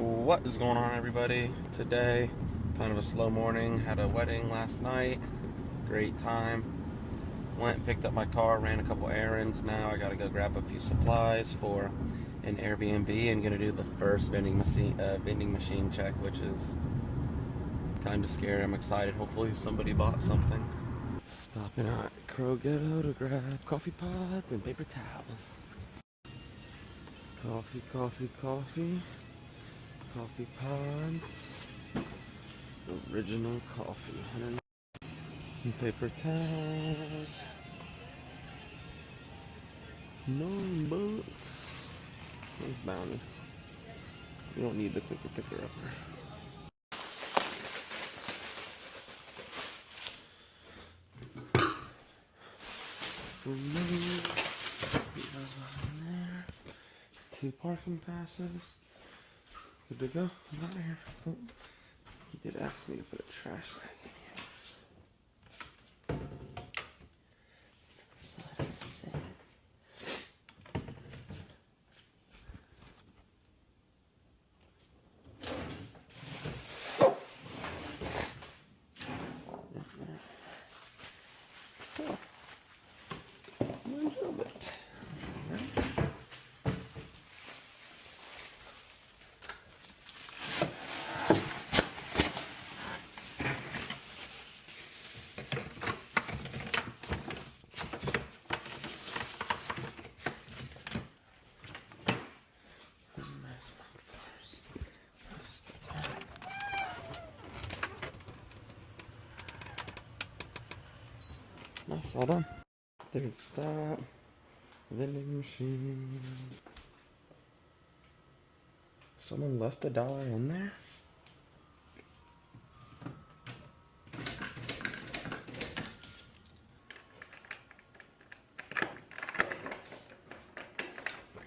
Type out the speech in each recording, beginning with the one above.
What is going on, everybody? Today, kind of a slow morning. Had a wedding last night. Great time. Went and picked up my car, ran a couple errands. Now I gotta go grab a few supplies for an Airbnb and gonna do the first vending machine check, which is kind of scary. I'm excited. Hopefully somebody bought something. Stopping at Kroger to grab coffee pods and paper towels. Coffee, coffee, coffee. Coffee pods, original coffee, and paper towels, no books. Where's Bounty? You don't need the quicker picker upper. There. 2 parking passes. Good to go. I'm out of here. Oh, he did ask me to put a trash bag in here. So I said. Oh. Where's your bit? Nice, all done. Third stop, vending machine. Someone left $1 in there?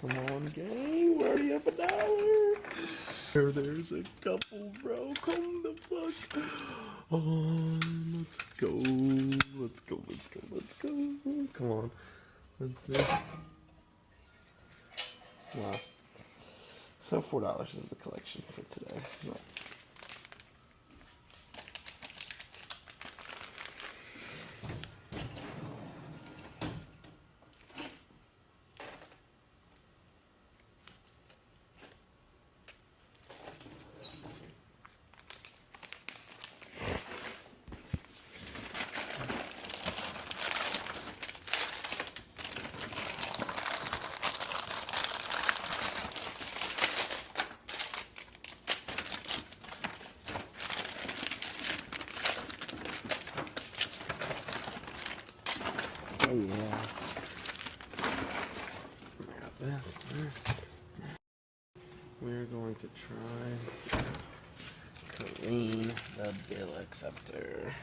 Come on, gang, where do you have $1? There's a couple, bro. Come the fuck on. Let's go. Let's go. Let's go. Let's go. Come on. Let's see. Wow. So $4 is the collection for today. No. Oh yeah. I got this. We're going to try to clean the bill acceptor.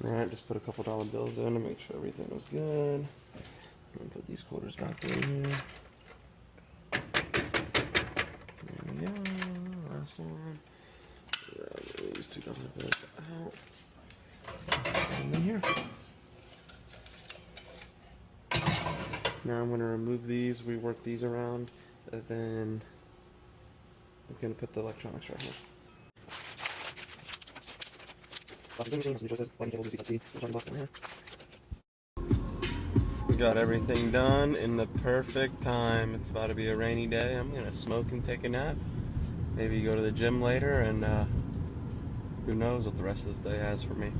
Alright, just put a couple dollar bills in to make sure everything was good. And put these quarters back in here. There we go. Last one. Grab these $2 bills out. Put them in here. Now I'm going to remove these, rework these around, and then I'm going to put the electronics right here. We got everything done in the perfect time. It's about to be a rainy day. I'm gonna smoke and take a nap. Maybe go to the gym later, and who knows what the rest of this day has for me.